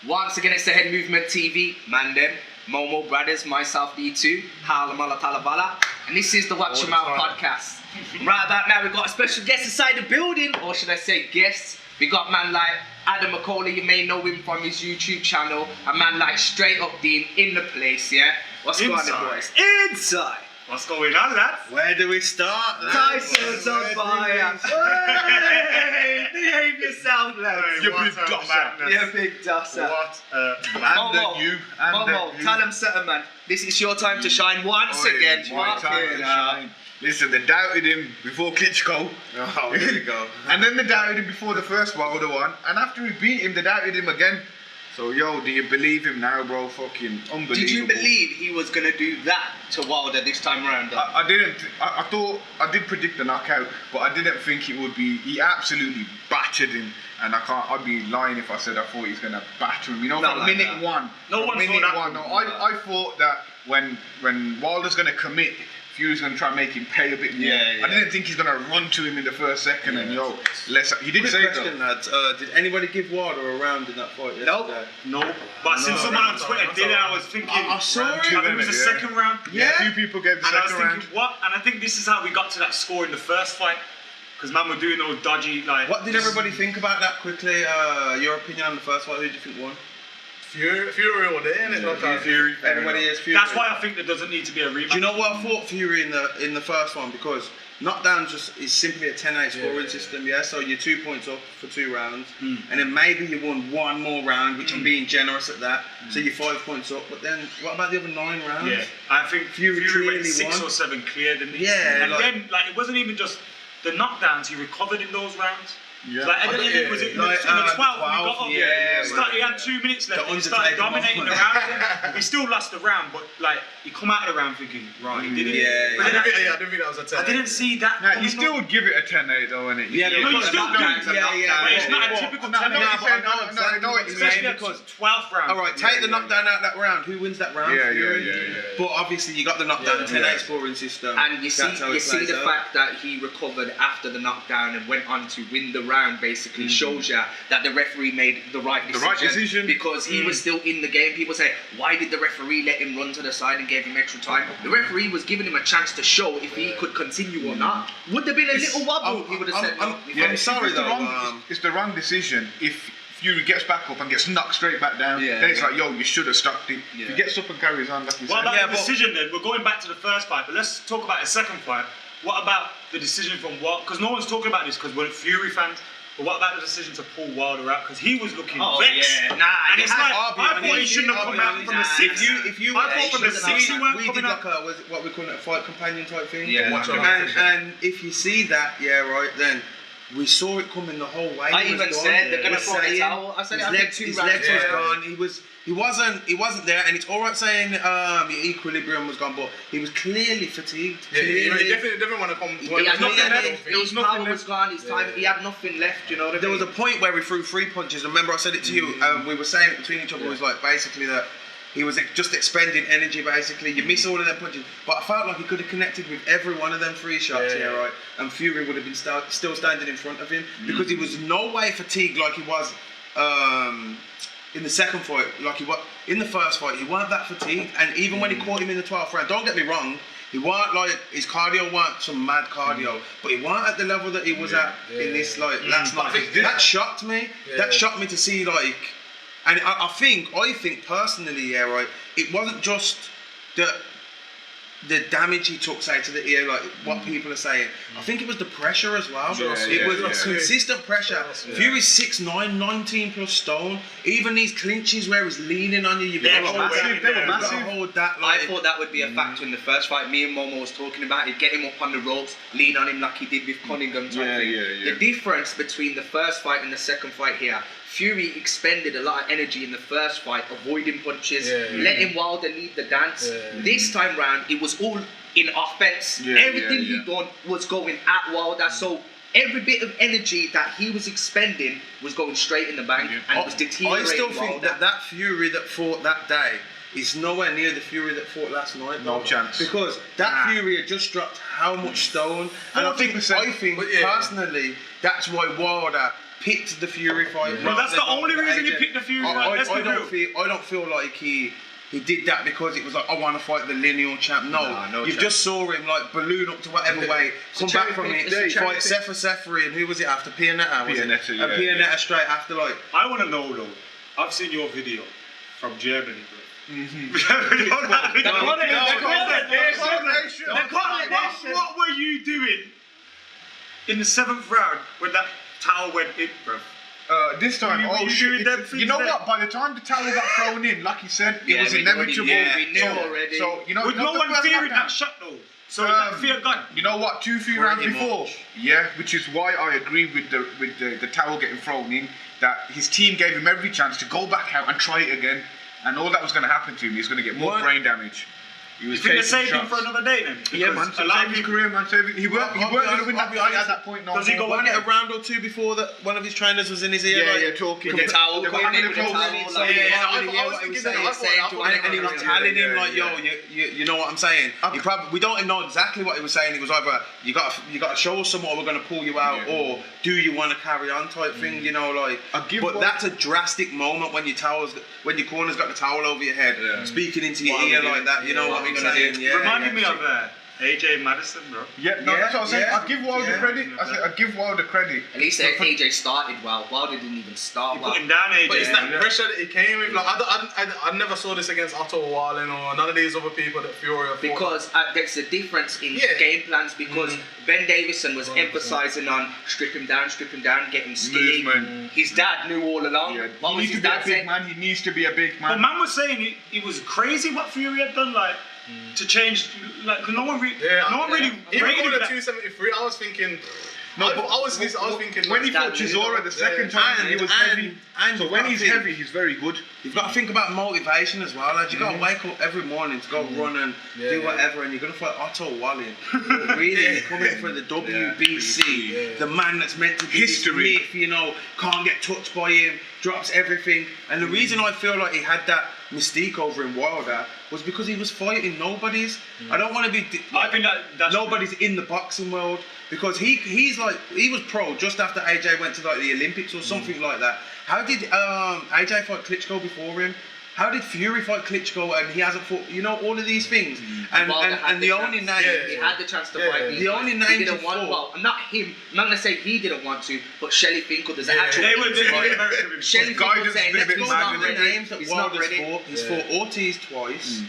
Once again, it's the Head Movement TV. Man them, Momo Brothers, myself, D2, Halamala Talabala. And this is the Watch Your Mouth podcast. Right about now, we've got a special guest inside the building, or should I say guests. We got man like Adam Mckola, you may know him from his YouTube channel. A man like Straight Up Dean in the place, yeah? What's going on, boys? Inside! What's going on, lads? Where do we start? Tyson's on fire! Hey, behave yourself, lads! You big dosser! You big dosser! What a Momo, Momo, tell them something, man. This is your time to shine once again. My time to shine. Listen, they doubted him before Klitschko. Oh, here we go. And then they doubted him before the first Wilder one. And after he beat him, they doubted him again. So, yo, do you believe him now, bro? Fucking unbelievable. Did you believe he was going to do that to Wilder this time around? I didn't. I thought, I did predict the knockout, but I didn't think it would be. He absolutely battered him. And I'd be lying if I said I thought he was going to batter him. You know, from like minute one. No one thought that. No, I thought that when Wilder's going to commit, Fury's going to try and make him pay a bit more. Yeah. I didn't think he's going to run to him in the first second. And yo, he did Quick say question, though. lads. Did anybody give Wilder a round in that fight yesterday? No. But since someone on Twitter did it, I was thinking. I saw it. I think it was the second round. Yeah, a few people gave the And I was second round. thinking, what? And I think this is how we got to that score in the first fight. Because man were doing those dodgy, like. What did everybody think about that quickly? Your opinion on the first fight? Who do you think won? Fury all day, innit? Fury. Everybody is Fury. That's why I think there doesn't need to be a rematch. Do you know what I thought Fury in the first one? Because knockdown just is simply a 10-8 scoring system, yeah? So you're 2 points up for 2 rounds, and then maybe you won one more round, which I'm being generous at that, so you're 5 points up, but then what about the other 9 rounds? Yeah, I think Fury clearly went 6 won. or 7 clear, didn't he? Yeah, and then it wasn't even just the knockdowns, he recovered in those rounds. Yeah. Like, and then was it in the 12th when he got up? He had 2 minutes left. He started dominating the round. He still lost the round, but like he come out of the round thinking, right, he did it. Yeah. I didn't think that was a 10. I didn't see that. Nah, you still would give it a 10-8 though, innit? Yeah, No, you still do. But it's not a typical 10. Especially because 12th round. all right, take the knockdown out that round. Who wins that round? Fury. But obviously you got the knockdown 10-8 scoring system. And you see the fact that he recovered after the knockdown and went on to win the round basically shows you that the referee made the right decision. Because he was still in the game. People say, why did the referee let him run to the side and gave him extra time? The referee was giving him a chance to show if he could continue or not. Would there been a little wobble? He would have said no. I'm sorry though. It's the wrong decision. If Fury gets back up and gets knocked straight back down, then it's like, yo, you should have stopped it. If he gets up and carries on, like you What said. about the decision then? We're going back to the first fight, but let's talk about the second fight. What about the decision from Wilder? Because no one's talking about this because we're Fury fans. But what about the decision to pull Wilder out? Because he was looking vexed. Yeah, nah, and it's like, I thought he shouldn't have come out from the 6. I thought from the 6 he weren't we did coming out. like what we call it, a fight companion type thing. Yeah. And if you see that, then we saw it coming the whole way. I even said they're gonna throw the towel. I said his legs was gone. He wasn't there, and it's all right saying the equilibrium was gone, but he was clearly fatigued. Yeah, he definitely want to come. His power was gone. His time. He had nothing left. You know what I mean? There was a point where we threw 3 punches. Remember, I said it to you. We were saying it between each other. It was like basically that he was just expending energy. Basically, you miss all of them punches, but I felt like he could have connected with every one of them 3 shots. Right, and Fury would have been still standing in front of him because he was no way fatigued like he was. In the second fight, like he was in the first fight, he weren't that fatigued, and even when he caught him in the 12th round, don't get me wrong, he weren't like his cardio weren't some mad cardio, but he weren't at the level that he was at in this last night. That shocked me. That shocked me to see and I think personally, it wasn't just the damage he took, say, to the ear, like what people are saying. I think it was the pressure as well. It was consistent pressure. Fury's 6'9", 19 plus stone. Even these clinches where he's leaning on you, you've got to hold that. I thought that would be a factor in the first fight. Me and Momo was talking about it. Get him up on the ropes, lean on him like he did with Cunningham type thing. The difference between the first fight and the second fight here, Fury expended a lot of energy in the first fight, avoiding punches, letting Wilder lead the dance. This time round, it was all in offense. Everything he done was going at Wilder. So every bit of energy that he was expending was going straight in the bank, and it was deteriorating. I still think Wilder. that Fury that fought that day is nowhere near the Fury that fought last night. No chance. Because that Fury had just dropped how much stone, and I think personally that's why Wilder picked the Fury fight. Well, that's the only reason he picked the Fury let's be real. I don't feel like he did that because it was like, I want to fight the lineal champ. No, you just saw him like balloon up to whatever weight, come back from it, fight Seferi, and who was it after? Pianetta, was it? And Pianetta straight after, like. I want to know though. I've seen your video from Germany, bro. What were you doing in the 7th round when that towel went in, bro? This time, you know what? By the time the towel got thrown in, like you said, it was inevitable. We knew already. So, you know, with no one fearing that shot though. So that fear gone. You know what? 2-3 rounds before, which is why I agree with the towel getting thrown in. That his team gave him every chance to go back out and try it again, and all that was going to happen to him. He's going to get more brain damage. He was taking shots. Him for another day then? Yeah, man. Save his career, man. He weren't going to win that fight at that point. No. Does he go on it a round or two before that one of his trainers was in his ear? Yeah, talking. The towel coming in with the towel. And he was telling him like, yo, you know what I'm saying? We don't know exactly what he was saying. It was either you got to show us something, or we're going to pull you out, or do you want to carry on type thing, you know, like. But that's a drastic moment when your corner's got the towel over your head, speaking into your ear like that, you know what I'm saying? Reminded me of AJ Madison, bro. Yeah, no, that's what I'm saying. I give Wilder credit. I give Wilder credit. At least AJ started well. Wilder didn't even start well. Put him down, AJ. But it's that pressure that he came with. Like, I never saw this against Otto Wallin or none of these other people that Fury fought. Because there's a difference in game plans. Because Ben Davison was emphasising on strip him down, get him skinny. Movement. His dad knew all along. Yeah. What was his dad saying? He needs to be a big man. But man was saying it was crazy what Fury had done, like. To change, like, cause no one really even rated going to that. 273, I was thinking. I was thinking when he fought Chisora the second time, he was heavy. So when he's heavy, he's very good. You've got to think about motivation as well, lads. You got to wake up every morning to go run and do whatever, and you're gonna fight Otto Wallin. Really coming for the WBC, the man that's meant to be history. Myth, you know, can't get touched by him, drops everything. And the reason I feel like he had that mystique over in Wilder was because he was fighting nobodies. I don't want to be. I think that's nobody's in the boxing world, because he was pro just after AJ went to like the Olympics or something like that. How did AJ fight Klitschko before him? How did Fury fight Klitschko and he hasn't fought? You know, all of these things. And the only name he had the chance to fight. The only name he didn't want. Well, not him. I'm not gonna say he didn't want to, but Shelly Finkel. There's an actual. They were Shelly Finkel saying he's not ready. Names that Wilder's fought. He's fought Ortiz twice.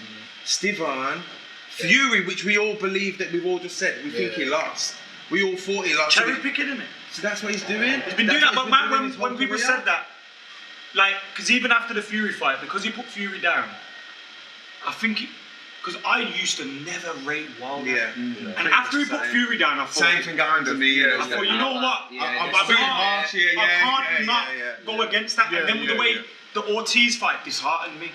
Stivan, Fury, which we all believe that we've all just said we think he lost. We all thought he lost. Cherry picking, isn't it? So that's what he's doing. He's been doing that, but man, when people said that, like, because even after the Fury fight, because he put Fury down, I think, because I used to never rate Wilder. Yeah. And after he put Fury down, I thought, same thing happened to me. I thought, you know what? I can't not go against that. And then with the way the Ortiz fight disheartened me,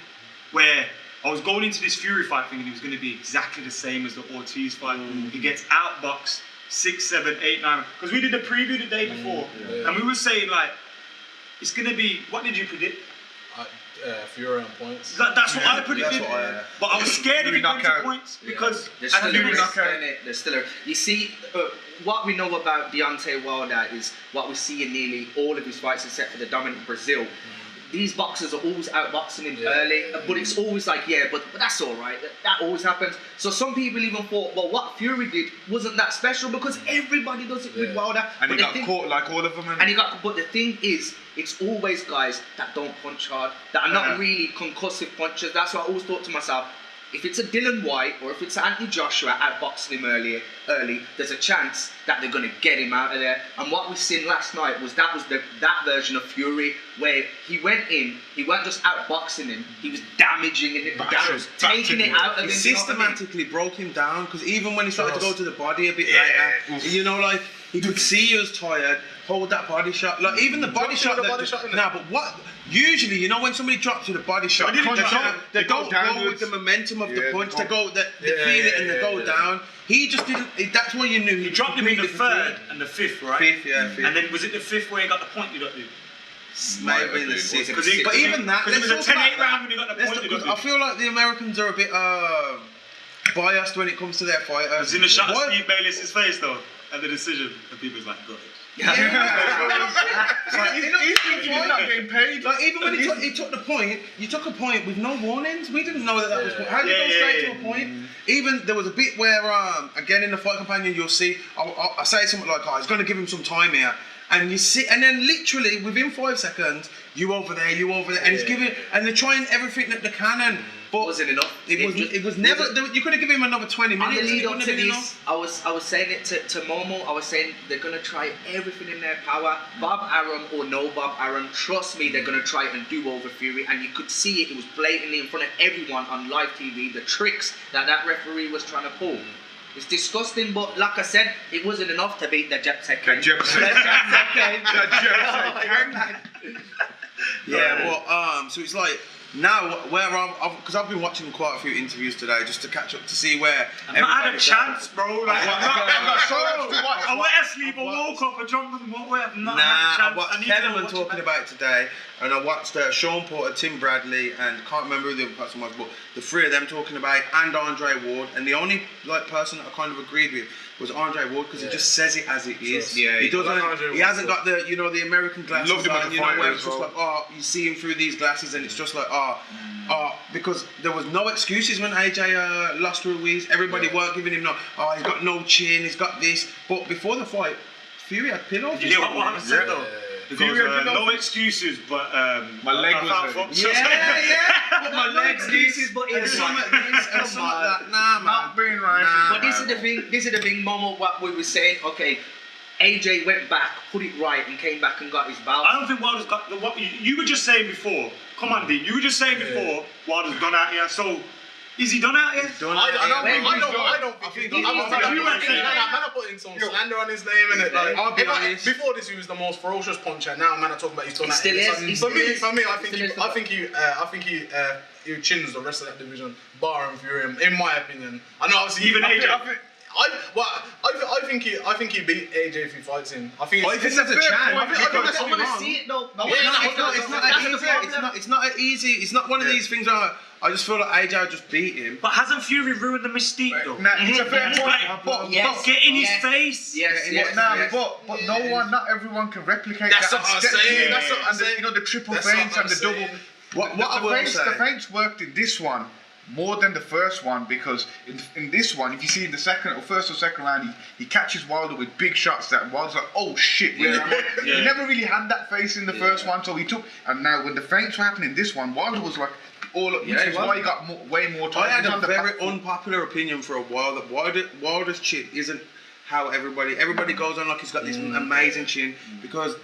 where I was going into this Fury fight thinking it was going to be exactly the same as the Ortiz fight. He gets outboxed 6, 7, 8, 9. Because we did the preview the day before, and we were saying like, it's going to be. What did you predict? Fury on points. That's what I predicted. But I was scared if it went to points because there's still a You see, what we know about Deontay Wilder is what we see in nearly all of his fights except for the dominant Brazil. These boxers are always outboxing him early, but it's always like, but that's all right. That always happens. So some people even thought, well, what Fury did wasn't that special because everybody does it with Wilder. And he got caught like all of them. But the thing is, it's always guys that don't punch hard, that are not really concussive punchers. That's what I always thought to myself. If it's a Dylan White or if it's Anthony Joshua outboxing him early, there's a chance that they're going to get him out of there. And what we've seen last night was that version of Fury where he went in, he wasn't just outboxing him, he was damaging it, taking it out of him. He systematically broke him down, because even when he started to go to the body a bit later, you know, like he could see he was tired, hold that body shot. Like even the body shot. But what? Usually, you know, when somebody drops with a body shot, they don't go with the momentum of the punch. They go, they feel it and they go down. He just didn't. That's what you knew. He dropped him in the 3rd and the 5th, right? 5th. And then was it the 5th where he got the point you got to? Maybe the 6th. But even that, because it was a 10-8 round when he got the point. I feel like the Americans are a bit biased when it comes to their fighters. Was in the shot of Steve Bayless's face though, at the decision, and people's like, got it. He's not getting paid. Like even when he took the point, you took a point with no warnings. We didn't know that was. How did you go straight to a point? Even there was a bit where, again in the fight companion, you'll see. I say something like, "Oh, he's going to give him some time here," and you see, and then literally within 5 seconds, you over there, and he's giving, and they're trying everything that they can, and but wasn't enough. It was never. You could have given him another 20 minutes. On the lead up to this, I was saying it to Momo. I was saying they're gonna try everything in their power. Bob Arum or no Bob Arum, trust me, they're gonna try and do over Fury. And you could see it was blatantly in front of everyone on live TV. The tricks that referee was trying to pull. It's disgusting, but like I said, it wasn't enough to beat the GYPSY. Yeah, but so it's like now where because I've been watching quite a few interviews today just to catch up to see where. I've not had a chance, bro. Like, I went to sleep, I woke up, I jumped on the motorway. I've not had a chance. I watched Keneman talking about it today, and I watched Sean Porter, Tim Bradley, and I can't remember who the other person was, but the three of them talking about it, and Andre Ward, and the only person that I kind of agreed with was Andre Ward because he just says it as it is. Yeah, he doesn't. He hasn't got the the American glasses Loved him on. at the You know, fight where as it's just well. like you see him through these glasses, and it's just like because there was no excuses when AJ lost to Ruiz. Everybody weren't giving him he's got no chin, he's got this. But before the fight, Fury had pillows. You know what I'm saying though? Because no excuses, but my leg was hurting. But my legs excuses, but it's some of this and some of that. Nah, man. Not being right. But this is the thing, Momo. What we were saying. Okay, AJ went back, put it right, and came back and got his belt. I don't think Wilder's got what you were just saying before. Come on, D. You were just saying before Wilder's done out here. So is he done out here? I don't think he's done. I'm putting some slander on his name in it. I'll be honest. Before this, he was the most ferocious puncher. Now, man, I'm talking about he's done He out still here. is. For me, I think he chins the rest of that division, barring Fury. In my opinion, I know obviously Even AJ. I think he beat AJ if he fights him. I think there's a chance. I want to see it though. It's not easy. It's not one of these things where I just feel like AJ just beat him. But hasn't Fury ruined the mystique though? It's a fair point. But get in his face. But not everyone can replicate That's that. what I'm saying. That's what I'm saying. You know, the triple feints and the double. The feints worked in this one more than the first one, because in this one, if you see in the first or second round, he catches Wilder with big shots that Wilder's like, oh shit, where am I? He never really had that face in the first one, so he took, and now when the feints were happening in this one, Wilder was like, which is why he got way more time. I had a very unpopular opinion for a while that Wilder's chin isn't how everybody goes on like he's got this amazing chin, because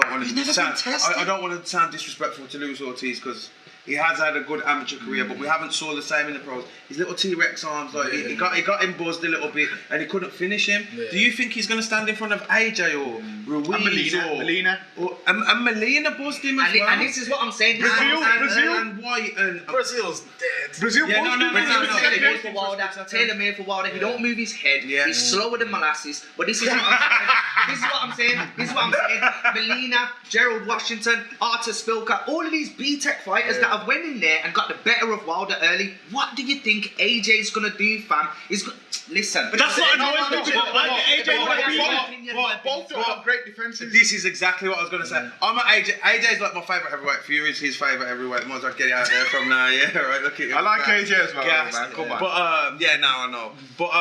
I don't want to sound disrespectful to Luis Ortiz, because he has had a good amateur career, but we haven't saw the same in the pros. His little T-Rex arms, like he got him buzzed a little bit, and he couldn't finish him. Yeah. Do you think he's going to stand in front of AJ or Ruiz Melina? And Melina buzzed him as well. And this is what I'm saying. Brazil and White and Brazil's dead. Brazil. It for Wilder. Tailor made for Wilder. He don't move his head. Yeah. He's slower than molasses. But this is what I'm saying. Melina, Gerald Washington, Artur Spilka, all of these B-Tech fighters that have went in there and got the better of Wilder early. What do you think AJ's gonna do, fam? Listen. But that's what annoys me. Both have great defenses. This is exactly what I was gonna say. I'm at AJ. AJ's like my favourite heavyweight. Fury's his favourite heavyweight. Might as well get it out there from now. Yeah, right. Look at you. I like AJ as well, man. Come on. But I know. But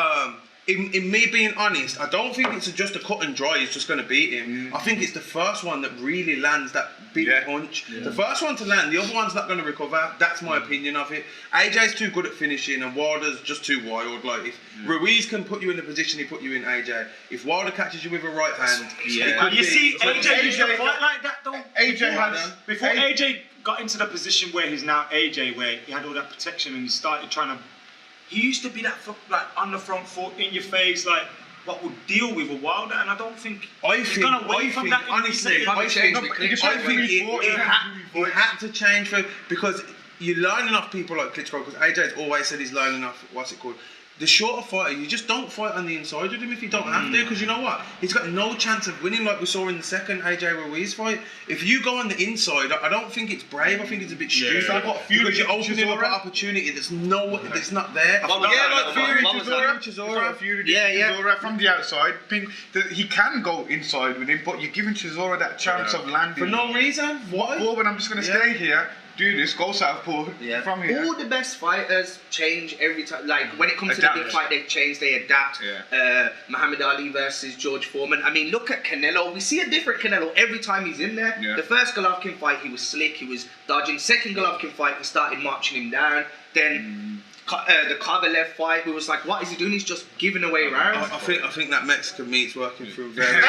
in me being honest, I don't think it's just a cut and dry. It's just going to beat him. I think it's the first one that really lands that big punch. The first one to land, the other one's not going to recover. That's my opinion of it. AJ's too good at finishing, and Wilder's just too wild. Like if Ruiz can put you in the position he put you in, AJ. If Wilder catches you with a right hand, you see, AJ used to fight like that though. Before AJ AJ got into the position where he's now AJ, where he had all that protection and he started trying to. He used to be that like on the front foot, in your face, like what would deal with a Wilder, and I don't think he's gonna wait from that. Honestly, I think he had to change because you're lining off people like Klitschko, because AJ's always said he's lining off what's it called, the shorter fighter, you just don't fight on the inside with him if you don't have to, because you know what? He's got no chance of winning like we saw in the second AJ Ruiz fight. If you go on the inside, I don't think it's brave. I think it's a bit stupid. So I've got Fury because you're opening up an opportunity that's not there. Chisora. From the outside. He can go inside with him, but you're giving Chisora that chance of landing for no reason. Why? When I'm just going to stay here. Do this, go southpaw from here. All the best fighters change every time. Like when it comes to the big fight, they change, they adapt. Muhammad Ali versus George Foreman. I mean, look at Canelo. We see a different Canelo every time he's in there. The first Golovkin fight, he was slick, he was dodging. Second Golovkin fight, he started marching him down. Then the Kovalev fight, we was like, what is he doing? He's just giving away rounds. I think that Mexican meat's working through very.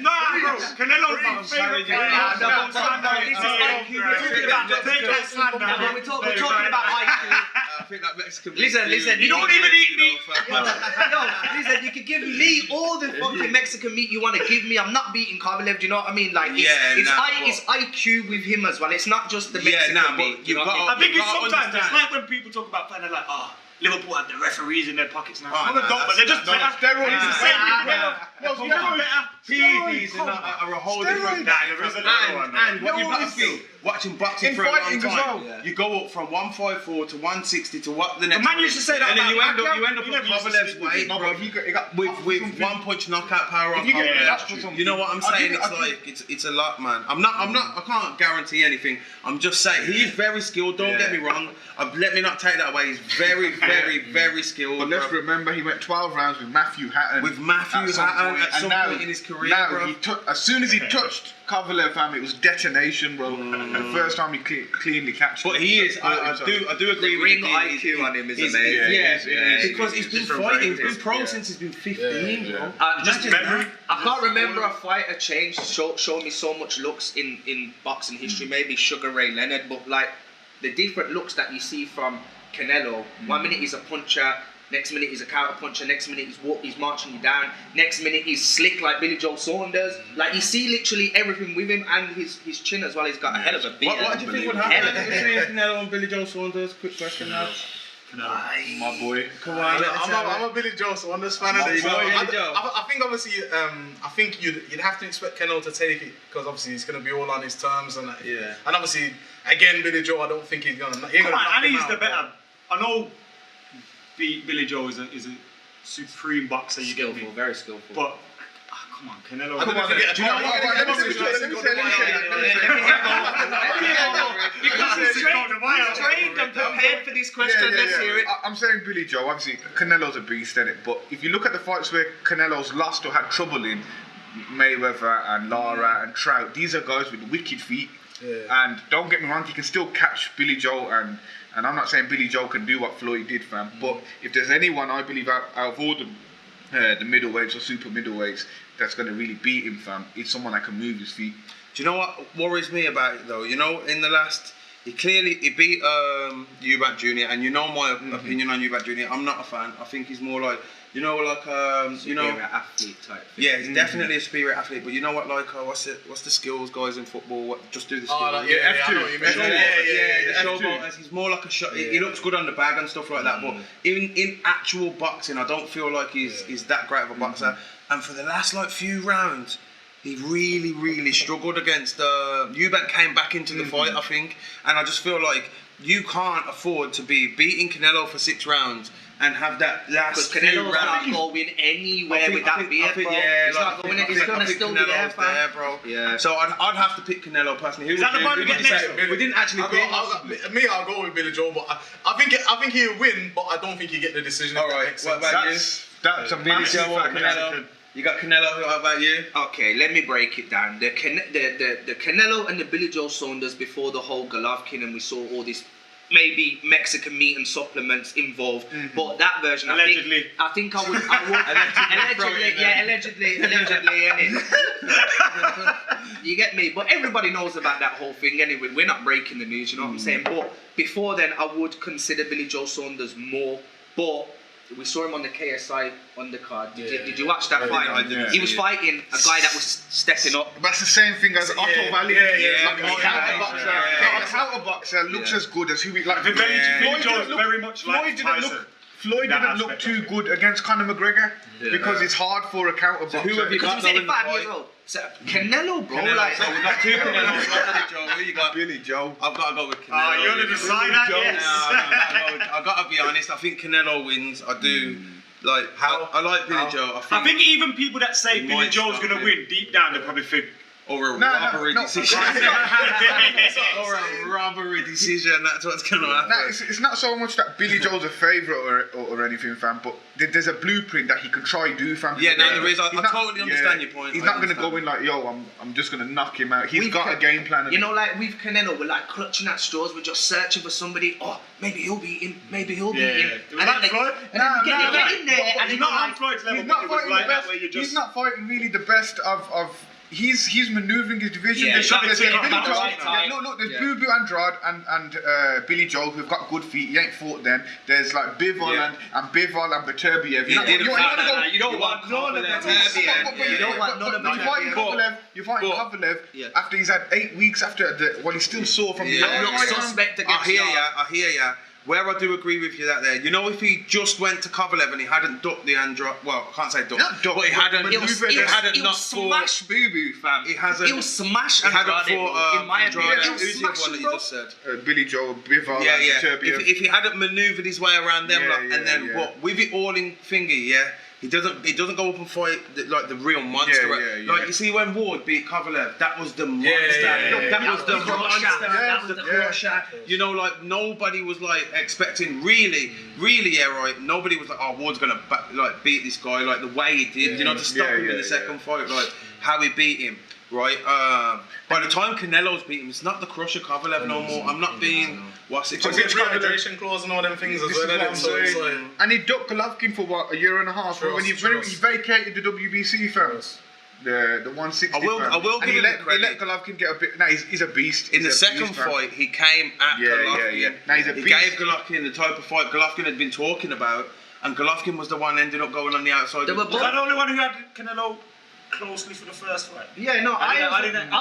No, bro. Canelo's my favorite We're talking about IQ. I think that Mexican meat. Listen. You don't even eat meat. Listen, you can give me all the fucking Mexican meat you want to give me. I'm not beating Kovalev. Do you know what I mean? Like, it's IQ with him as well. It's not just the Mexican meat. I think it's sometimes it's like when people talk about fighting, like, Liverpool have the referees in their pockets now. But they're just better. Steroids. PEDs are a whole different game. And what you've got to feel, watching boxing for a long time, you go up from 154 to 160 to what the next. The man used to say that, and then you end up with Kovalev's weight, with one punch knockout power on Kovalev. You know what I'm saying? It's a lot, man. I can't guarantee anything. I'm just saying he is very skilled. Don't get me wrong. Let me not take that away. He's very, very skilled. But let's remember, he went 12 rounds with Matthew Hatton. At some point in his career, now as soon as he touched Kovalev, fam, it was detonation, bro. The first time he cleanly catched. But he is. I do agree with the ring IQ on him is amazing. Yeah, because he's been fighting. He's been pro since he's been 15, bro. I can't remember a fighter show me so much looks in boxing history. Maybe Sugar Ray Leonard, but like the different looks that you see from Canelo. 1 minute he's a puncher. Next minute he's a counter puncher. Next minute he's marching you down. Next minute he's slick like Billy Joe Saunders. Like you see literally everything with him, and his chin as well. He's got a hell of a beat. What do you think would happen between Canelo and Billy Joe Saunders? Quick question now. My boy. Come on, I'm a Billy Joe Saunders fan. I think obviously, I think you'd have to expect Canelo to take it because obviously it's going to be all on his terms and that. Yeah. And obviously, again, Billy Joe, I don't think he's going to. And he's the better. I know Billy Joe is a supreme boxer. Skillful, very skillful. But come on, Canelo. Because he's trained and prepared for this question. Let's hear it. I'm saying Billy Joe. Obviously, Canelo's a beast at it. But if you look at the fights where Canelo's lost or had trouble in, Mayweather and Lara and Trout, these are guys with wicked feet. And don't get me wrong, he can still catch Billy Joe and I'm not saying Billy Joe can do what Floyd did, fam. But if there's anyone I believe out of all the middleweights or super middleweights that's going to really beat him, fam, it's someone that can move his feet. Do you know what worries me about it though? You know, in the last, he beat Eubank Jr. and you know my opinion on Eubank Jr. I'm not a fan. I think he's more like, superior athlete type thing. Yeah, he's definitely a superior athlete. But you know what, like, what's the skills guys in football? Just do the skills. F2. The showboaters. He's more like a shot. He looks good on the bag and stuff like that. But in actual boxing, I don't feel like he's that great of a boxer. And for the last few rounds, he really struggled against Eubank came back into the fight, I think, and I just feel like you can't afford to be beating Canelo for 6 rounds and have that last few rounds. Canelo's not going anywhere with that beard, bro. He's not going. He's gonna still be there, fam. bro. Yeah. So I'd have to pick Canelo personally. Is that the one we get next? We didn't actually pick. I'll go with Billy Joe, but I think he'll win, but I don't think he'll get the decision. All right. What about you? That's a Billy Joe or Canelo? You got Canelo. How about you? Okay, let me break it down. The Canelo and the Billy Joe Saunders before the whole Golovkin, and we saw all this maybe Mexican meat and supplements involved, but that version, allegedly. I think I would allegedly, innit? You get me? But everybody knows about that whole thing anyway. We're not breaking the news, you know what I'm saying? But before then, I would consider Billy Joe Saunders more, but we saw him on the KSI undercard. Did you watch that fight? I didn't. He was fighting a guy that was stepping up. That's the same thing as Otto Valley. Like a counter boxer looks as good as who we like. Billy Joe is very much like Tyson. Floyd didn't look too good against Conor McGregor because it's hard for a counter boxer. Who have you got? Because he was 85 years old. So Canelo, bro. Like, so we've got two Canelos. Joe. Who you got? Billy Joe. I've got to go with Canelo. Oh, you're going to decide that? Yes. I've got to be honest. I think Canelo wins. I do. Like, I like Billy Joe. I think even people that say Billy Joe's going to win, deep down, they probably think, or a robbery decision. Or a robbery decision, that's what's going to happen. No, it's not so much that Billy Joe's a favourite or anything, fam, but there's a blueprint that he can try do, fam. Yeah, no, there is. I totally understand your point. He's not going to go in like, yo, I'm just going to knock him out. He's got a game plan. You know, like with Canelo, we're like clutching at straws. We're just searching for somebody. Oh, maybe he'll beat him. Maybe he'll beat him. And then Floyd? And then we get in there. And he's not on Floyd's level. He's not fighting really the best of He's manoeuvring his division. Yeah, There's There's Boo Boo Andrade and Billy Joe who've got good feet. He ain't fought them. There's like Bivol and Beterbiev. You don't want none of Beterbiev. You don't want none of Beterbiev. You're fighting Kovalev after he's had 8 weeks after he's still sore from the suspect against I hear ya. Where I do agree with you that there, you know, if he just went to Kovalev and he hadn't ducked the Andrade, well, I can't say ducked, but he hadn't, he'll smash Boo Boo, fam. He'll smash Andrade, in my opinion. Who's the one that you just said? Billy Joe, Bivol, If he hadn't manoeuvred his way around them, and then what, with it all in thingy, he doesn't go up and fight like the real monster. Like you see when Ward beat Kovalev, that was the monster. That was the monster. That was the crusher. You know, like nobody was like expecting really, right? Nobody was like, oh, Ward's gonna beat this guy like the way he did. You know, to stop him in the second fight, like how he beat him. Right, by the time Canelo's beat him, it's not the crusher Kovalev no more. I'm not being what's it? It's a re-hydration clause and all them things as well. And he ducked Golovkin for what, a year and a half when he vacated the WBC first. The 160. I will give him credit. He let Golovkin get a bit. No, he's a beast. In the second fight, he came at Golovkin. Now he's a beast. He gave Golovkin the type of fight Golovkin had been talking about, and Golovkin was the one ended up going on the outside. Was that the only one who had Canelo closely for the first fight? Yeah, no, I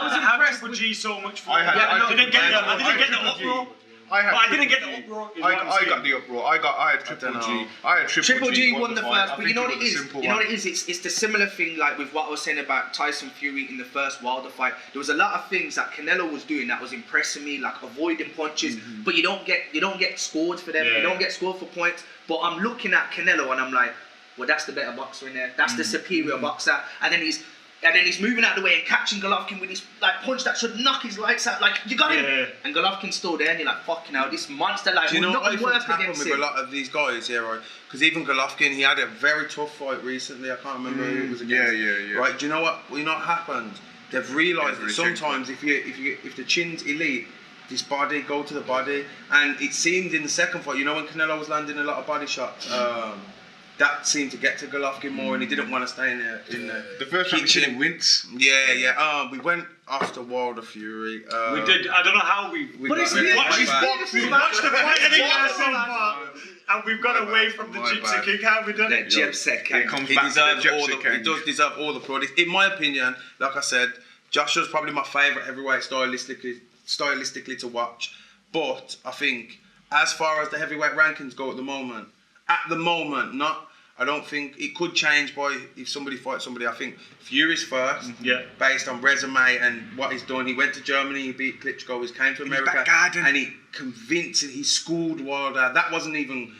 was impressed with Triple G so much for. I didn't get the uproar. I didn't get the uproar. I got the uproar. I had Triple G. I had Triple G won the first, but you know what it is? You know what it is? It's the similar thing like with what I was saying about Tyson Fury in the first Wilder fight. There was a lot of things that Canelo was doing that was impressing me, like avoiding punches, but you don't get scored for them. You don't get scored for points. But I'm looking at Canelo and I'm like, well, that's the better boxer in there. That's the superior boxer. And then he's moving out of the way and catching Golovkin with his punch that should knock his lights out. Like, you got him. And Golovkin's still there, and you're like, fucking hell, this monster will not work against him. With a lot of these guys, right? Because even Golovkin, he had a very tough fight recently. I can't remember who it was against. Right? Do you know what? You know what happened? They've realised that sometimes if the chin's elite, this body go to the body, and it seemed in the second fight, you know, when Canelo was landing a lot of body shots. That seemed to get to Golovkin more, and he didn't want to stay in there. The first time we didn't wince. We went after Wilder Fury. We did. I don't know how we. But it's weird. We watched the fight and we've gone away from the gypsy kick. How have we done it? Gypsy kick. He does deserve all the plaudits. In my opinion, like I said, Joshua's probably my favourite heavyweight stylistically to watch. But I think, as far as the heavyweight rankings go at the moment, I don't think it could change if somebody fights somebody. I think Fury's first, based on resume and what he's done. He went to Germany, he beat Klitschko, he came to America, and he schooled Wilder. That wasn't even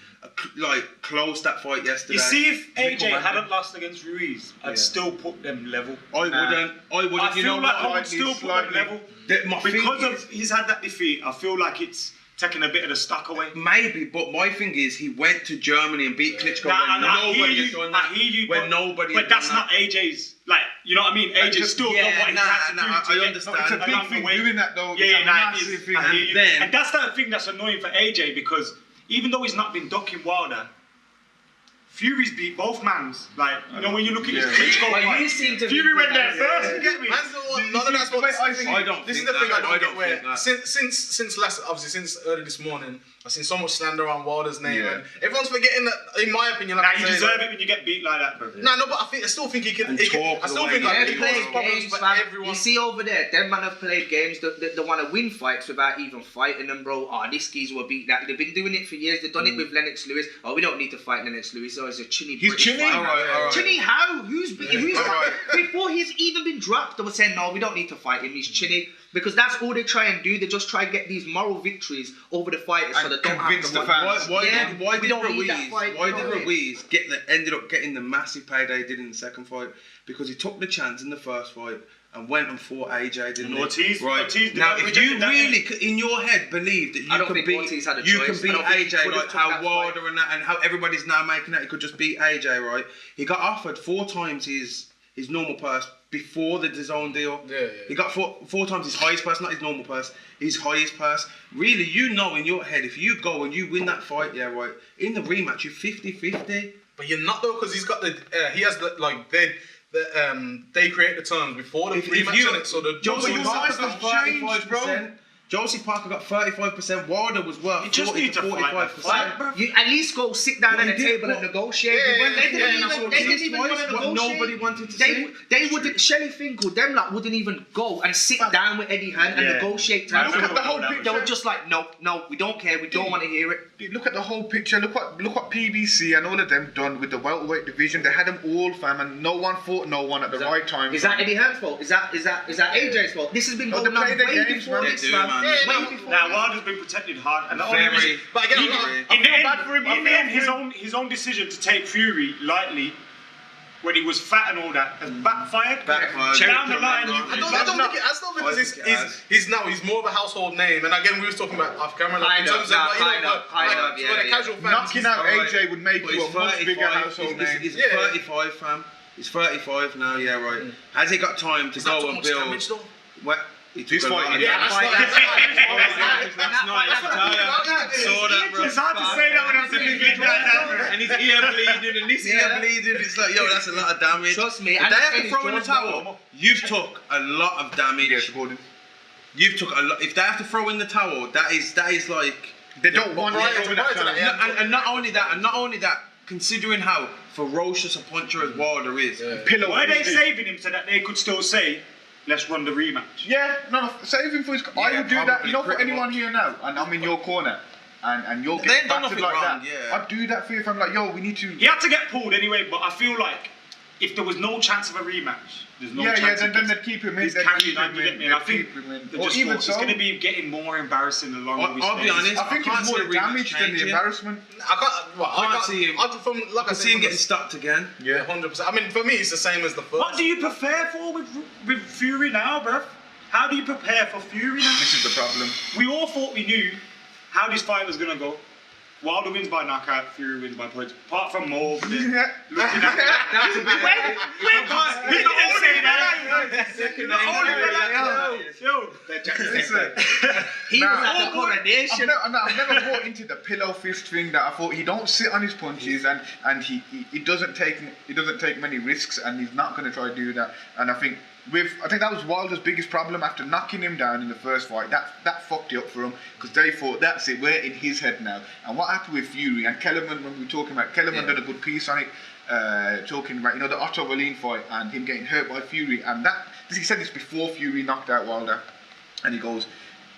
close, that fight yesterday. You see, if AJ hadn't lost against Ruiz, I'd still put them level. I wouldn't. I feel like I would still put them level. Because he's had that defeat, I feel like it's taking a bit of the stock away. Maybe, but my thing is, he went to Germany and beat Klitschko when nobody had done that. But that's not AJ's. Like, you know what I mean? AJ's still done what he's had to do. I understand. It's a big thing doing that though. Massive thing. And that's the thing that's annoying for AJ, because even though he's not been ducking Wilder, Fury's beat both mans. Like, you know, when you look at his Klitschko fight, Fury went there first. You get me? None of that's what I think. This is the thing I don't get. Where since early this morning, I've seen so much slander on Wilder's name, and everyone's forgetting that. In my opinion, you deserve it when you get beat like that, bro. No, but I still think he can. I still think he causes problems for everyone. You see over there, them man have played games that want to win fights without even fighting them, bro. Oh, this geezer will beat that. They've been doing it for years. They've done it with Lennox Lewis. Oh, we don't need to fight Lennox Lewis. Oh, he's a chinny. He's chinny. All right. Chinny how? Who's before he's even been dropped? They were saying no, we don't need to fight him. He's chinny. Because that's all they try and do. They just try and get these moral victories over the fighters, so they don't have to. Why did Ruiz ended up getting the massive payday he did in the second fight? Because he took the chance in the first fight and went and fought AJ, didn't he? Ortiz. Now, if you really, in your head, believe that you can beat AJ, like how Wilder and how everybody's now making that he could just beat AJ, right? He got offered 4 times his normal purse before the DAZN deal. He got four times his highest purse, not his normal purse, his highest purse. Really, you know in your head, if you go and you win that fight, in the rematch, you're 50-50. But you're not though, because he's got he has they create the terms before the rematch, so the Josie Parker got 35%. Josie Parker got 35%. Wilder was worth 40 to 45%. You at least go sit down at the table and negotiate. They didn't even want to negotiate. Nobody wanted to see. They wouldn't. Shelley Finkel, them lot wouldn't even go and sit down with Eddie Hearn and negotiate terms. Look at the whole picture. They were just like, no, we don't care. We don't want to hear it. Look at the whole picture. Look what PBC and all of them done with the welterweight division. They had them all, fam, and no one fought no one at the right time. Is that Eddie Hearn's fault? Is that AJ's fault? This has been going on way before this, man. Now Wilder's been protected hard, and but again, in the end, his own decision to take Fury lightly when he was fat and all that has backfired. Down the line, that's not because he's more of a household name. And again, we was talking about off camera, like, in terms of the casual fans. Knocking out AJ would make you a much bigger household name. He's 35, fam. He's 35 now. Yeah, right. Has he got time to go and build? He's fighting. It's hard to say that when I'm sitting there. And his ear bleeding and this ear bleeding. It's like, yo, that's a lot of damage. Trust me. If they have to throw in the towel, you've took a lot of damage. You've took a lot. If they have to throw in the towel, that is like they don't want to. And not only that, considering how ferocious a puncher as Wilder is, why are they saving him so that they could still say, let's run the rematch? Yeah, no, save him for his. I would do that. You know, for anyone here now, and I'm in your corner, and you're getting battered like that. I'd do that for you if I'm like, yo, we need to. He had to get pulled anyway, but I feel like if there was no chance of a rematch, there's no chance. Then they'd keep him in. He's carrying on, you get me? And I think it's going to be getting more embarrassing the longer we stay. I'll be honest, I think it's more the damage than the embarrassment. I can't see him. I see him getting stopped again. Yeah, 100%. I mean, for me, it's the same as the first. What do you prepare for with Fury now, bruv? How do you prepare for Fury now? This is the problem. We all thought we knew how this fight was going to go. Wilder wins by knockout, Fury wins by points. Apart from Mo, looking at that's a bit. He didn't say that. He was at the coronation. I've never bought into the pillow fist thing. That I thought he don't sit on his punches and he doesn't take many risks, and he's not going to try to do that. And I think that was Wilder's biggest problem after knocking him down in the first fight. That fucked it up for him, because they thought, that's it, we're in his head now. And what happened with Fury and Kellerman, when we were talking about, Kellerman did a good piece on it, talking about, the Otto Wallin fight and him getting hurt by Fury. And he said this before Fury knocked out Wilder. And he goes,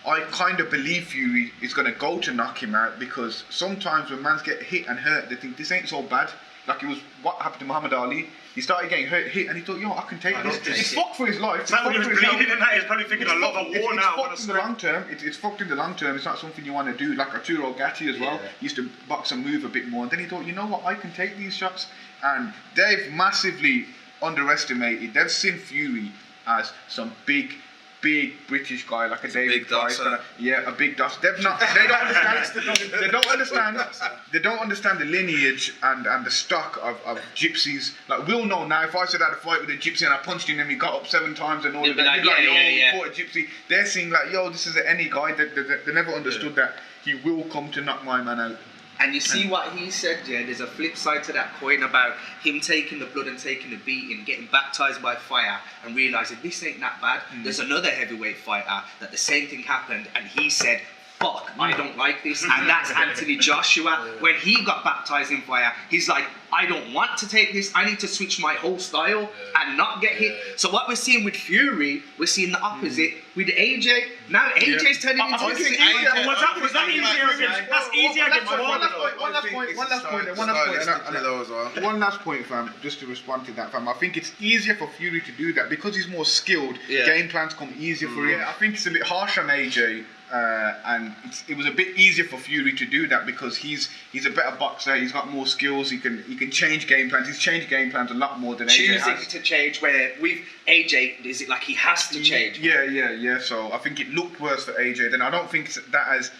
I kind of believe Fury is going to go to knock him out, because sometimes when mans get hit and hurt, they think this ain't so bad. Like it was what happened to Muhammad Ali. He started getting hit, and he thought, I can take this. It's fucked for his life. It's when he was bleeding and that, he's probably thinking, I love a war now. It's fucked in the long term. It's fucked in the long term. It's not something you want to do. Like Arturo Gatti as well. He used to box and move a bit more. And then he thought, you know what, I can take these shots. And they've massively underestimated. They've seen Fury as some big British guy, like a David Price, a big dust. They don't understand the lineage and the stock of gypsies. Like, we'll know now, if I said I had a fight with a gypsy and I punched him and he got up 7 times and all of that, he fought a gypsy. They're seeing like, this is any guy. They never understood that he will come to knock my man out. And you see what he said, there's a flip side to that coin about him taking the blood and taking the beating, getting baptized by fire and realising this ain't that bad. There's another heavyweight fighter that the same thing happened and he said, fuck, I don't like this. And that's Anthony Joshua. When he got baptized in fire, he's like, I don't want to take this. I need to switch my whole style and not get hit. So what we're seeing with Fury, we're seeing the opposite with AJ. Now AJ's turning into this. Was that easier against? That's easier against One last point, fam, just to respond to that, fam. I think it's easier for Fury to do that because he's more skilled. Game plans come easier for him. I think it's a bit harsh on AJ. And it was a bit easier for Fury to do that because he's a better boxer. He's got more skills. He can change game plans. He's changed game plans a lot more than AJ has. Choosing to change, where with AJ, is it like he has to change? Yeah. So I think it looked worse for AJ. Then I don't think that as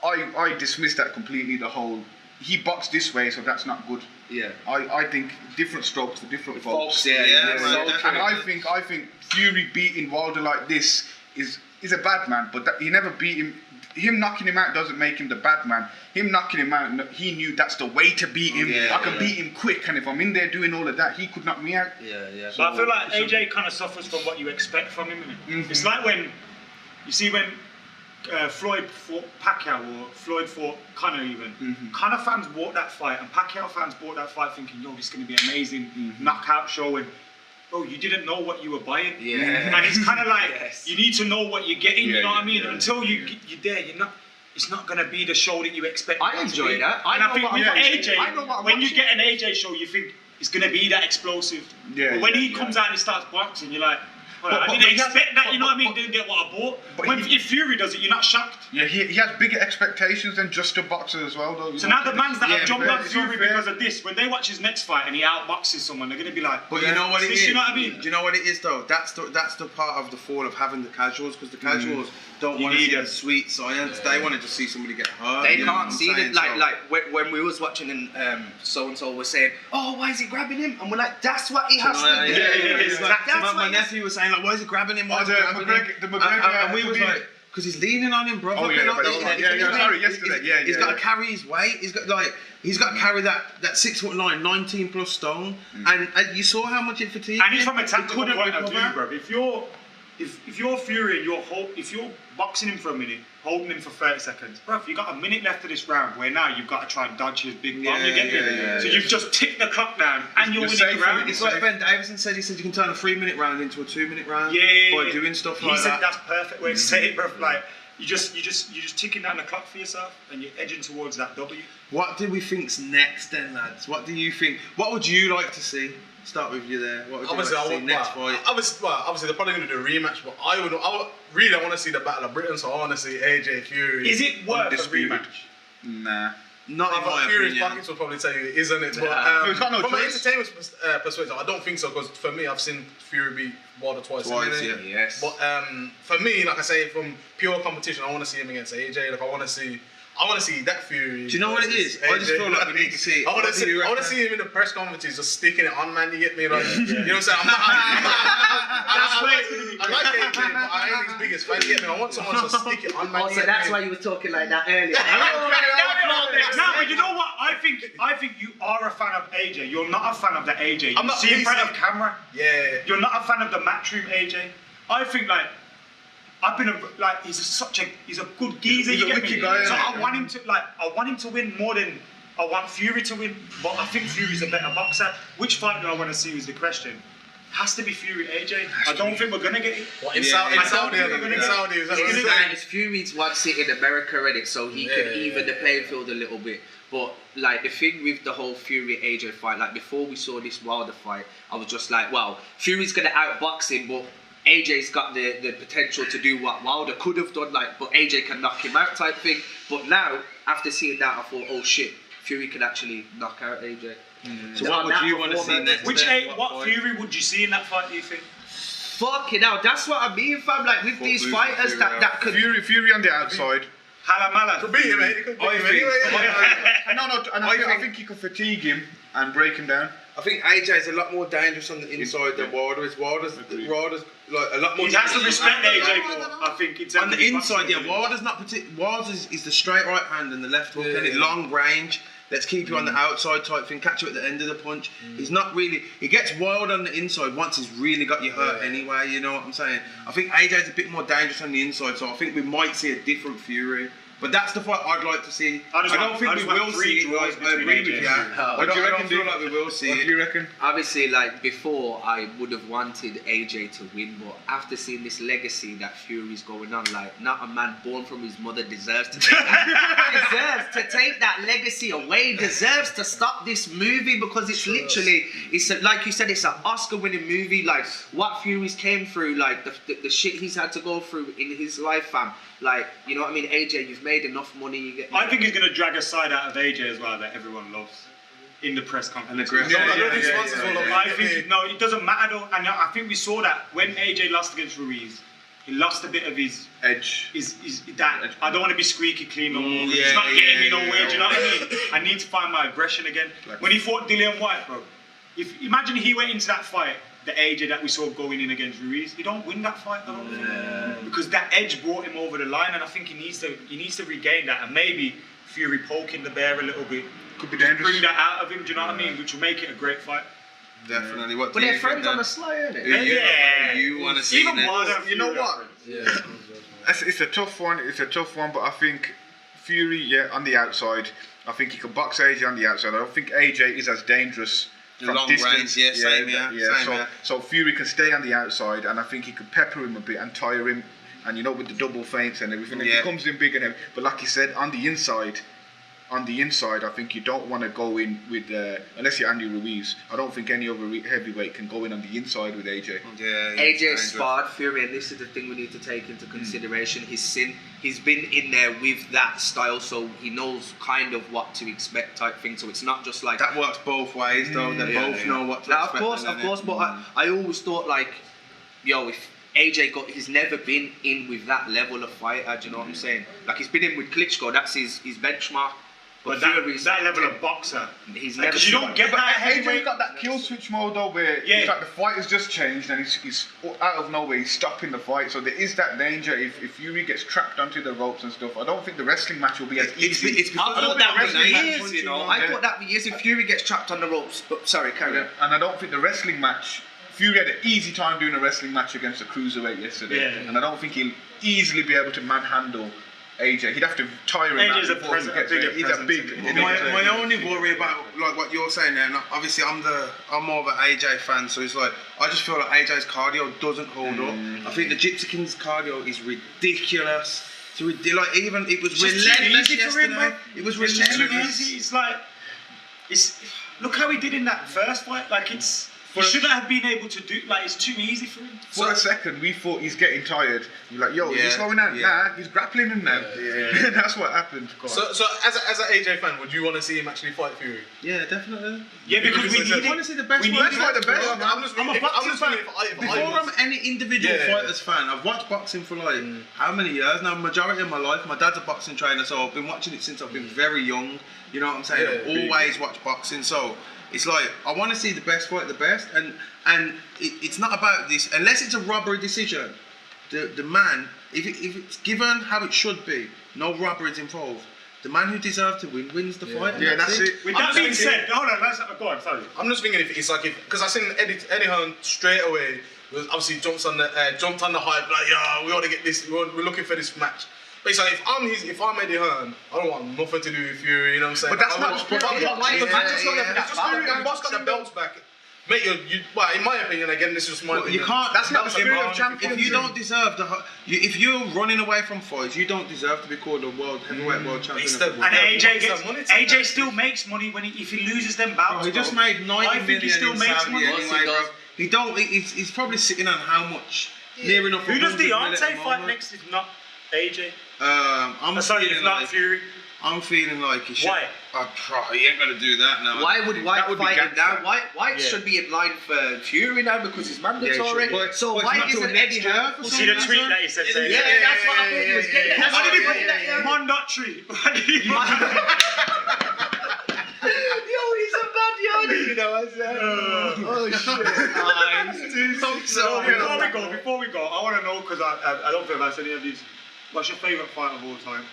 I dismiss that completely. The whole he boxed this way, so that's not good. Yeah. I think different strokes for different folks. And I think Fury beating Wilder like this is a bad man, but he never beat him. Him knocking him out doesn't make him the bad man. Him knocking him out, he knew that's the way to beat him. I can beat him quick, and if I'm in there doing all of that, he could knock me out. So but I feel like AJ kind of suffers from what you expect from him. It's like when you see when Floyd fought Pacquiao or Floyd fought Conor even. Conor fans bought that fight, and Pacquiao fans bought that fight thinking, yo, this is going to be amazing knockout show. And bro, you didn't know what you were buying. And it's kind of like, you need to know what you're getting, you know what I mean? Until you're there, it's not going to be the show that you expect. I enjoy that. And I think with AJ, when you get an AJ show, you think it's going to be that explosive. But when he comes out and he starts boxing, you're like, I didn't expect that, you know what I mean? Didn't get what I bought. If Fury does it, you're not shocked. Yeah, he has bigger expectations than just a boxer as well, though. So now the mans that have jumped on Fury because of this, when they watch his next fight and he outboxes someone, they're going to be like, but you know what it is? You know what I mean? Do you know what it is, though? That's the part of the fall of having the casuals, because the casuals don't want to see the sweet science. They want to just see somebody get hurt. They can't see that. Like when we was watching and so-and-so was saying, oh, why is he grabbing him? And we're like, that's what he has to do. My nephew was saying, like, why is he grabbing him? The McGregor, and we was like, because he's leaning on him, bro. Sorry, yesterday. He's got to carry his weight. He's got to carry that 6'9", 19 plus stone. And you saw how much it fatigued. And he's from a tactical point of view, bro. If you're Fury and if you're boxing him for a minute, holding him for 30 seconds, bro, you got a minute left of this round where now you've got to try and dodge his big bomb. You get me? So you've just ticked the clock down and you're winning the round. It's like Ben Davison said. He said you can turn a 3-minute round into a 2-minute round by doing stuff like that. He said that's perfect way to say it, bro. Like you're just ticking down the clock for yourself and you're edging towards that W. What do we think's next then, lads? What do you think? What would you like to see? Start with you there. What would you like to see next fight? Obviously, they're probably going to do a rematch, but I want to see the Battle of Britain, so I want to see AJ Fury. Is it worth a rematch? Nah. Not in my Fury's opinion. pockets will probably tell you it isn't it, but from an entertainment perspective, I don't think so, because for me, I've seen Fury beat Wilder twice. Yes. But for me, like I say, from pure competition, I want to see him against AJ. Like I want to see that Fury. Do you know what it is? I just feel like we need to see. I want to see him in the press conferences just sticking it on, man. You get me? Like, you know what I'm saying? I like AJ, but I ain't his biggest fan. You get me? I want someone to stick it on, man. So that's why you were talking like that earlier. No, but you know what? I think you are a fan of AJ. You're not a fan of the AJ you see in front of camera. Yeah. You're not a fan of the matchroom AJ. I think he's a good geezer. He's a wicked guy. So I want him to win more than I want Fury to win. But I think Fury's a better boxer. Which fight do I want to see is the question. Has to be Fury AJ. I don't think we're gonna get it. In Saudi, Fury's wants it in America already, so he can even the playing field a little bit. But like the thing with the whole Fury AJ fight, like before we saw this Wilder fight, I was just like, wow, Fury's gonna outbox him, but AJ's got the potential to do what Wilder could have done, but AJ can knock him out type thing. But now, after seeing that, I thought, oh shit, Fury can actually knock out AJ. So what would you want to see next? What Fury would you see in that fight, do you think? Fucking hell, that's what I mean, fam. Like with these fighters that could Fury on the outside. Halamala. Could beat him, mate. I think he could fatigue him and break him down. I think AJ is a lot more dangerous on the inside than Wilder is. Wilder's like a lot more. He has to respect AJ more. I think it's on the inside. Yeah, Wilder's not particular. Wilder's is the straight right hand and the left hook, and it's long range. Let's keep you on the outside type thing. Catch you at the end of the punch. He's not really. He gets wild on the inside once he's really got you hurt anyway. You know what I'm saying? I think AJ's a bit more dangerous on the inside, so I think we might see a different Fury. But that's the fight I'd like to see. I don't think we will see it. I agree with you. What do you reckon? I feel like we will see it. What do you reckon? Obviously, like before, I would have wanted AJ to win, but after seeing this legacy that Fury's going on, like not a man born from his mother deserves to take that legacy away. Deserves to stop this movie because it's literally, like you said, it's an Oscar-winning movie. Like what Fury's came through, like the shit he's had to go through in his life, fam. Like, you know what I mean? AJ, you've made enough money. I think he's going to drag a side out of AJ as well that everyone loves in the press conference. I think, no, it doesn't matter though. And I think we saw that when AJ lost against Ruiz, he lost a bit of his edge. I don't want to be squeaky clean no more. It's not getting me nowhere. Do you know what I mean? I need to find my aggression again. When he fought Dillian White, bro, imagine he went into that fight, the AJ that we saw going in against Ruiz, he don't win that fight, I don't think. Because that edge brought him over the line, and I think he needs to regain that, and maybe Fury poking the bear a little bit could be dangerous. Bring that out of him, do you know what I mean? Which will make it a great fight. Definitely. But they're friends on the sly, aren't they? Yeah. You want to see even that? more than You know what? Yeah. It's a tough one. It's a tough one, but I think Fury, on the outside. I think he can box AJ on the outside. I don't think AJ is as dangerous. From long distance. range, same here. So Fury can stay on the outside, and I think he can pepper him a bit and tire him, and with the double feints and everything, he comes in big and everything. But like you said, on the inside, I think you don't want to go in with unless you're Andy Ruiz. I don't think any other heavyweight can go in on the inside with AJ. AJ sparred Fury, and this is the thing we need to take into consideration. He's been in there with that style, so he knows kind of what to expect type thing. So it's not just like that works both ways though. They both know what to expect. Of course. But I always thought like, if AJ he's never been in with that level of fighter. Do you know what I'm saying? Like he's been in with Klitschko. That's his benchmark. But that level of boxer, he's never. Because you don't get that AJ got that kill switch mode though, where it's like the fight has just changed and he's out of nowhere, he's stopping the fight. So there is that danger if Fury gets trapped onto the ropes and stuff. I don't think the wrestling match will be as easy. I thought that for years, I thought that for years. If Fury gets trapped on the ropes, but sorry, carry on. And I don't think the wrestling match. Fury had an easy time doing a wrestling match against a cruiserweight yesterday, and I don't think he'll easily be able to manhandle AJ. He'd have to tire him out before he gets there. He's a big. My only worry about like what you're saying there, and obviously I'm more of an AJ fan, so it's like I just feel like AJ's cardio doesn't hold up. I think the Gypsy King's cardio is ridiculous. Like even it was relentless yesterday. It was relentless. It's look how he did in that first fight. Like he shouldn't have been able to do. Like it's too easy for him. For a second, we thought he's getting tired. We're like, is he slowing down? Nah, he's grappling him now. That's what happened. So as an AJ fan, would you want to see him actually fight Fury? Yeah, definitely. Yeah, because we want to see the best. We need to fight the best. I'm a boxing fan. Before I'm any individual fighter's fan, I've watched boxing for like how many years now? Majority of my life. My dad's a boxing trainer, so I've been watching it since I've been very young. You know what I'm saying? I've always watched boxing, so. It's like I want to see the best fight the best, and it's not about this unless it's a robbery decision. The man, if it's given how it should be, no robberies involved. The man who deserves to win wins the fight. Yeah, that's it. With that being said, hold on, go on. Sorry. I'm just thinking if it's like because I seen Eddie Hearn straight away. Obviously jumped on the hype like we want to get this. We're looking for this match. But it's like if I'm Eddie Hearn, I don't want nothing to do with Fury, you know what I'm saying? But that's not the boss got the belts back. Mate, well, in my opinion, again, this is my opinion. You can't. That's not the spirit of champion. If you don't deserve if you're running away from fights, you don't deserve to be called a world heavyweight world champion. And AJ still makes money if he loses them bouts. He just made 90 million. I think he still makes money anyway, bro. He's probably sitting on how much? Near enough. Who does DEONTAY fight next if not AJ? If not Fury. I'm feeling like he should. Why? He ain't gonna do that now. Why would White fight him now? White should be in line for Fury now because it's mandatory. So why isn't Eddie Hearn? See the tweet that he said? Yeah, that's what I thought he was getting. Why did he put that? Mondotry. Yo, he's a bad yardie, you know. I said, oh shit. Before we go, I want to know because I don't think I've asked any of these. What's your favourite fight of all time?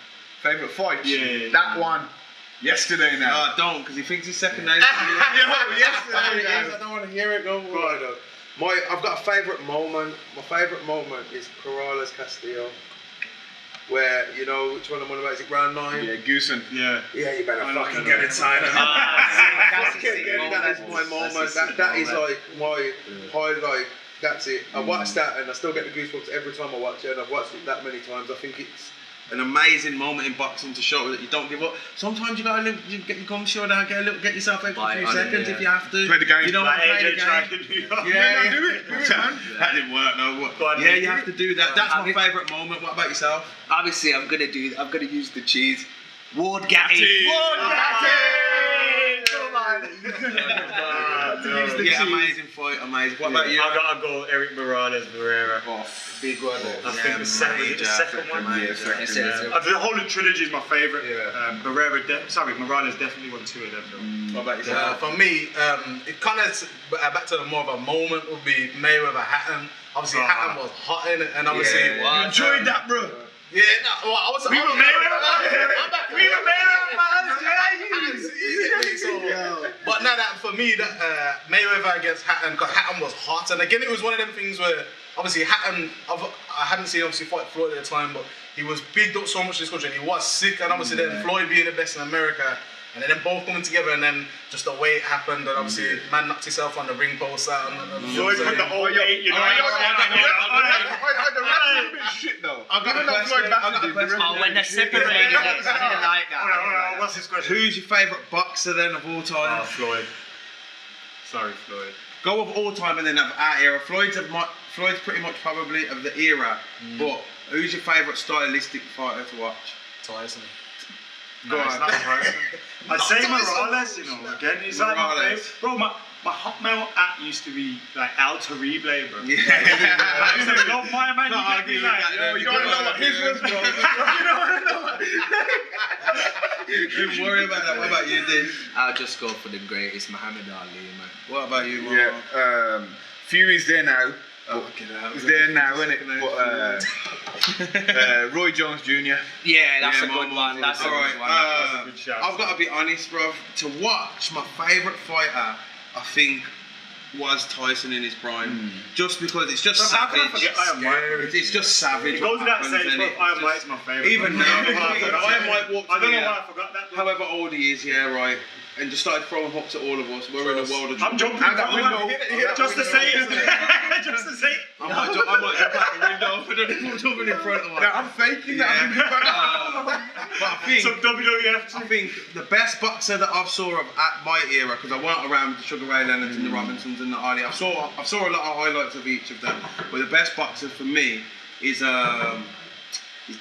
Favourite fight? Yeah. That one. Yesterday now. Don't, because he thinks his second name. Yesterday I don't want to hear it. Don't worry though. I've got a favourite moment. My favourite moment is Corrales Castillo. where, you know, which one I'm on about, is it round 9? Yeah, Goosen. Yeah. Yeah, you better fucking get inside. That is my moment. That is like my highlight. That's it. I watched that and I still get the goosebumps every time I watch it, and I've watched it that many times. I think it's an amazing moment in boxing to show that you don't give up. Sometimes you gotta get your gum shut down, get yourself out for a few seconds if you have to. Play the game. You don't Like play the AJ tried game. to do that. Yeah, do it, man. That didn't work, no. Yeah, you have to do that. That's my favourite moment. What about yourself? Obviously, I'm gonna use the cheese. Ward Gatti. Ward Gatti! Come on. Yeah, amazing fight, amazing. What about you? I gotta go Eric Morales Barrera. Oh, big one. I think the second one. The whole trilogy is my favourite. Yeah. Morales definitely won 2 of them. What about yourself? For me, it kind of back to the more of a moment would be Mayweather Hatton. Obviously, Hatton was hot in it, and obviously you enjoyed that, bro. Yeah, no, well, I was. We were Mayweather fans. But now that for me, that Mayweather against Hatton, because Hatton was hot, and again, it was one of them things where obviously Hatton, I hadn't seen obviously fight Floyd at the time, but he was bigged up so much in this country, and he was sick, and obviously then Floyd being the best in America. And then both coming together, and then just the way it happened, and obviously man knocked himself on the ring post out. Floyd put the whole 8, you know. The rest is a bit shit though. I got a question. Oh, when they're separated, I didn't like that. What's his question? Who's your favourite boxer then of all time? Oh, Floyd. Sorry, Floyd. Go of all time and then of our era. Floyd's pretty much probably of the era. But who's your favourite stylistic fighter to watch? Tyson. No, it's not Tyson. I'd say Morales, you know, again, he's like my favourite. Bro, my Hotmail app used to be like Al Terrible, bro. Yeah. I used to go, my man, you get me like, You don't know what his was, bro. you don't know. Don't worry about that. What about you, D? I'll just go for the greatest, Muhammad Ali, man. What about you, Mom? Yeah, Fury's there now. He's there now, isn't it? But Roy Jones Jr. Yeah, that's a good one. That's a good one. I've got to be honest, bro. To watch my favourite fighter, I think, was Tyson in his prime. Just because it's just savage. It's just savage. It goes without saying, but Iron Mike's my favourite. Even now, Iron Mike walked I don't know in why I forgot that. however old he is, yeah, right. And just started throwing hooks at all of us. We're in a world of I'm jumping out that window just to say it. Just to say it. I might jump out the window. I don't know if I'm jumping in front of one. No, I'm faking that. But I think, some WWF. I think the best boxer that I've saw of at my era, because I weren't around with the Sugar Ray Leonards and the Robinsons and the Ali. I saw a lot of highlights of each of them. But the best boxer for me is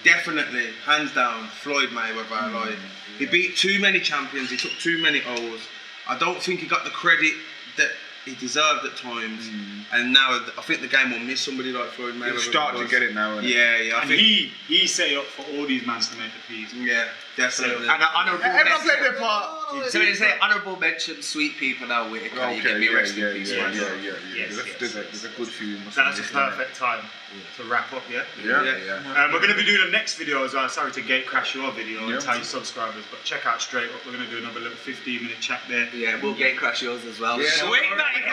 definitely, hands down, Floyd Mayweather. Like, he beat too many champions, he took too many O's. I don't think he got the credit that he deserved at times. And now I think the game will miss somebody like Floyd Mayweather. He's starting to get it now, isn't it? Yeah. And he set it up for all these mans to make the peas. Yeah, definitely. And an honourable Everyone played their part. So they say honourable mention, sweet people now with it. You get me rest in peace. Yeah. Yes. There's a good few. That's a perfect time to wrap up, yeah? Yeah. We're going to be doing the next video as well. Sorry to gate crash your video and tell your subscribers, but check out Straight Up. We're going to do another little 15-minute chat there. Yeah, we'll gate crash yours as well. Yeah. Sweet, mate.